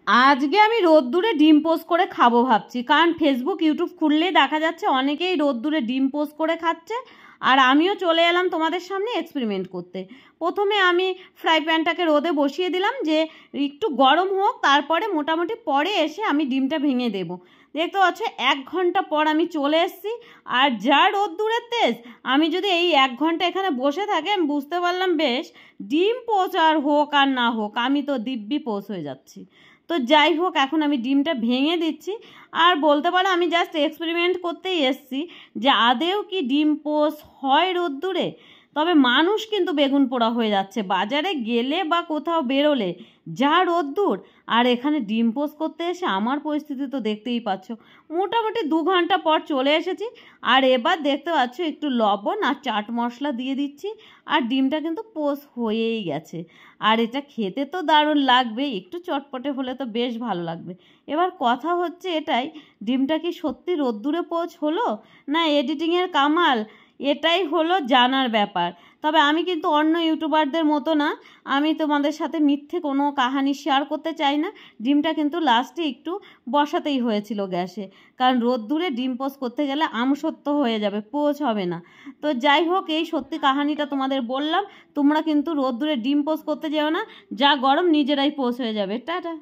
আজকে আমি রোদ্দুরে ডিম পোস্ট করে খাবো ভাবছি, কারণ ফেসবুক ইউটিউব খুললেই দেখা যাচ্ছে অনেকেই রোদ্দুরে ডিম পোস্ট করে খাচ্ছে। আর আমিও চলে এলাম তোমাদের সামনে এক্সপেরিমেন্ট করতে। প্রথমে আমি ফ্রাই প্যানটাকে রোদে বসিয়ে দিলাম যে একটু গরম হোক, তারপরে মোটামুটি পরে এসে আমি ডিমটা ভেঙে দেবো। দেখতে পাচ্ছ 1 ঘন্টা পর আমি চলে এসেছি, আর যা রোদ্দুরের তেজ, আমি যদি এই 1 ঘন্টা এখানে বসে থাকি আমি বুঝতে পারলাম বেশ ডিম পোচ আর হোক আর না হোক আমি তো দিব্যি পোচ হয়ে যাচ্ছি। তো যাই হোক, এখন আমি ডিমটা ভেঙে দিচ্ছি। আর বলতে পারো আমি জাস্ট এক্সপেরিমেন্ট করতেই এসছি যে আদেও কি ডিম পোচ হয় রোদ্দুরে। তবে মানুষ কিন্তু বেগুন পোড়া হয়ে যাচ্ছে বাজারে গেলে বা কোথাও বেরোলে, যা রোদ্দুর। আর এখানে ডিম পোচ করতে এসে আমার পরিস্থিতি তো দেখতেই পাচ্ছ। মোটামুটি 2 ঘন্টা পর চলে এসেছি। আর এবার দেখতে পাচ্ছ একটু লবণ আর চাট মশলা দিয়ে দিচ্ছি, আর ডিমটা কিন্তু পোচ হয়েই গেছে। আর এটা খেতে তো দারুণ লাগবে, একটু চটপটে হলে তো বেশ ভালো লাগবে। এবার কথা হচ্ছে এটাই, ডিমটা কি সত্যি রোদ্দুরে পোচ হলো না এডিটিংয়ের কামাল, এটাই হলো জানার ব্যাপার। তবে আমি কিন্তু অন্য ইউটিউবারদের মতো না, আমি তোমাদের সাথে মিথ্যে কোনো কাহানি শেয়ার করতে চাই না। ডিমটা কিন্তু লাস্টে একটু বসাতেই হয়েছিল গ্যাসে, কারণ রোদ্দুরে ডিম পোচ করতে গেলে আমসত্ব হয়ে যাবে, পোচ হবে না। তো যাই হোক, এই সত্যি কাহানিটা তোমাদের বললাম। তোমরা কিন্তু রোদ্দুরে ডিম পোচ করতে যেও না, যা গরম নিজেরাই পোচ হয়ে যাবে। টাটা।